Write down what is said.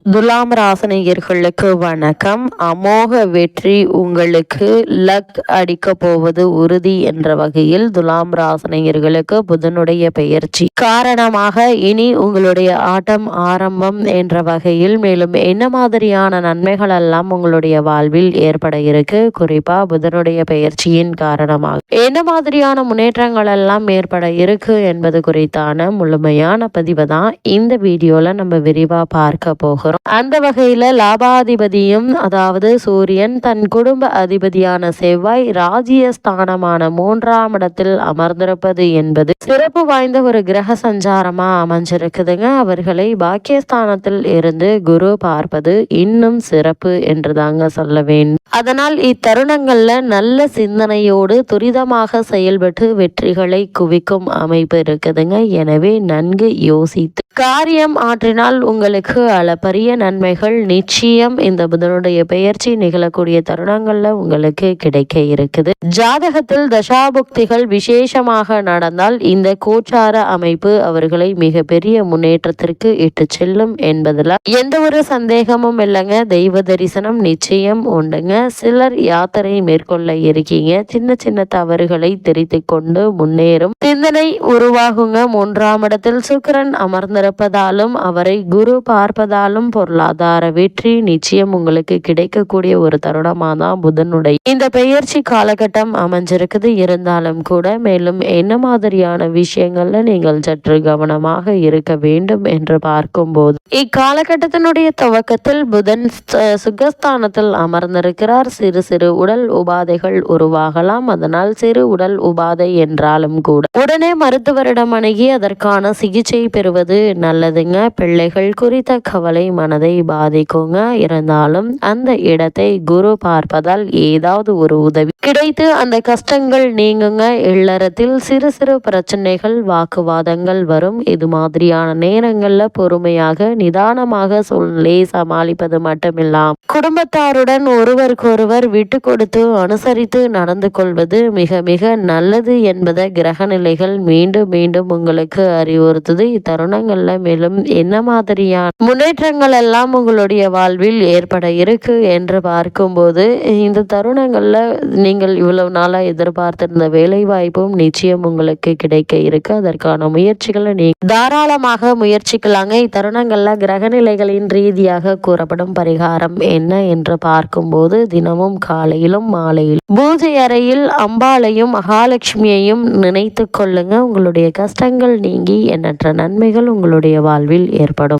துலாம் ராசினியர்களுக்கு வணக்கம். அமோக வெற்றி உங்களுக்கு லக் அடிக்க போவது உறுதி என்ற வகையில் துலாம் ராசினியர்களுக்கு புதனுடைய பெயர்ச்சி காரணமாக இனி உங்களுடைய ஆட்டம் ஆரம்பம் என்ற வகையில் மேலும் என்ன மாதிரியான நன்மைகள் எல்லாம் உங்களுடைய வாழ்வில் ஏற்பட இருக்கு, குறிப்பா புதனுடைய பெயர்ச்சியின் காரணமாக என்ன மாதிரியான முன்னேற்றங்கள் எல்லாம் ஏற்பட இருக்கு என்பது குறித்தான முழுமையான பதிவை தான் இந்த வீடியோல நம்ம விரிவா பார்க்க போகிறோம். அந்த வகையில லாபாதிபதியும் அதாவது சூரியன் தன் குடும்ப அதிபதியான செவ்வாய் ராஜ்யஸ்தானமான 3ஆம் இடத்தில் அமர்ந்திருப்பது என்பது சிறப்பு வாய்ந்த ஒரு கிரக சஞ்சாரமா அமைஞ்சிருக்குதுங்க. அவர்களை பாக்கியஸ்தானத்தில் இருந்து குரு பார்ப்பது இன்னும் சிறப்பு என்று தாங்க சொல்ல வேண்டும். அதனால் இத்தருணங்கள்ல நல்ல சிந்தனையோடு துரிதமாக செயல்பட்டு வெற்றிகளை குவிக்கும் அமைப்பு இருக்குதுங்க. எனவே நன்கு யோசித்து காரியம் ஆற்றினால் உங்களுக்கு அளப்பரிய நன்மைகள் நிச்சயம் இந்த புதனுடைய பெயர்ச்சி நிகழக்கூடிய தருணங்கள்ல உங்களுக்கு கிடைக்க இருக்குது. ஜாதகத்தில் தசாபுக்திகள் விசேஷமாக நடந்தால் இந்த கோச்சார அமைப்பு அவர்களை மிக பெரிய முன்னேற்றத்திற்கு இட்டு செல்லும் என்பதுல எந்த ஒரு சந்தேகமும் இல்லைங்க. தெய்வ தரிசனம் நிச்சயம் உண்டுங்க. சிலர் யாத்திரை மேற்கொள்ள இருக்கீங்க. சின்ன சின்ன தவறுகளை தெரித்து கொண்டு முன்னேறும் சிந்தனை உருவாகுங்க. 3ஆம் இடத்தில் சுக்கிரன் அமர்ந்திருப்பதாலும் அவரை குரு பார்ப்பதாலும் பொருளாதார வெற்றி நிச்சயம் உங்களுக்கு கிடைக்கக்கூடிய ஒரு தருணமாக தான் புதனுடைய இந்த பெயர்ச்சி காலகட்டம் அமைஞ்சிருக்குது. இருந்தாலும் கூட மேலும் என்ன மாதிரியான விஷயங்கள்ல நீங்கள் சற்று கவனமாக இருக்க வேண்டும் என்று பார்க்கும்போது இக்காலகட்டத்தினுடைய துவக்கத்தில் புதன் சுகஸ்தானத்தில் அமர்ந்திருக்கிறார். சிறு சிறு உடல் உபாதைகள் உருவாகலாம். அதனால் சிறு உடல் உபாதை என்றாலும் கூட உடனே மருத்துவரிடம் அணுகி அதற்கான சிகிச்சை பெறுவது நல்லதுங்க. பிள்ளைகள் குறித்த கவலை மனதை பாதிக்குங்க. இருந்தாலும் அந்த இடத்தை குரு பார்ப்பதால் ஏதாவது ஒரு உதவி கிடைத்து அந்த கஷ்டங்கள் நீங்குங்க. இல்லறத்தில் சிறு சிறு பிரச்சனைகள் வாக்குவாதங்கள் வரும். இது மாதிரியான நேரங்கள்ல பொறுமையாக நிதானமாக சூழ்நிலை சமாளிப்பது மட்டுமில்லாம் குடும்பத்தாருடன் ஒருவருக்கொருவர் விட்டு கொடுத்து அனுசரித்து நடந்து கொள்வது மிக மிக நல்லது என்பதை கிரக நிலைகள் மீண்டும் மீண்டும் உங்களுக்கு அறிவுறுத்துது. இத்தருணங்கள்ல மேலும் என்ன மாதிரியான முன்னேற்றங்கள் எல்லாம் உங்களுடைய வாழ்வில் ஏற்பட இருக்கு என்று பார்க்கும்போது இந்த தருணங்கள்ல நீங்கள் இவ்வளவு நாளா எதிர்பார்த்திருந்த வேலை வாய்ப்பும் நிச்சயம் உங்களுக்கு கிடைக்க இருக்கு. அதற்கான முயற்சிகளை நீ தாராளமாக முயற்சிக்கலாங்க. இத்தருணங்கள்ல கிரகநிலைகளின் ரீதியாக கூறப்படும் பரிகாரம் என்ன என்று பார்க்கும்போது தினமும் காலையிலும் மாலையிலும் பூஜை அறையில் அம்பாளையும் மகாலட்சுமியையும் நினைத்து கொள்ளுங்க. உங்களுடைய கஷ்டங்கள் நீங்கி எண்ணற்ற நன்மைகள் உங்களுடைய வாழ்வில் ஏற்படும்.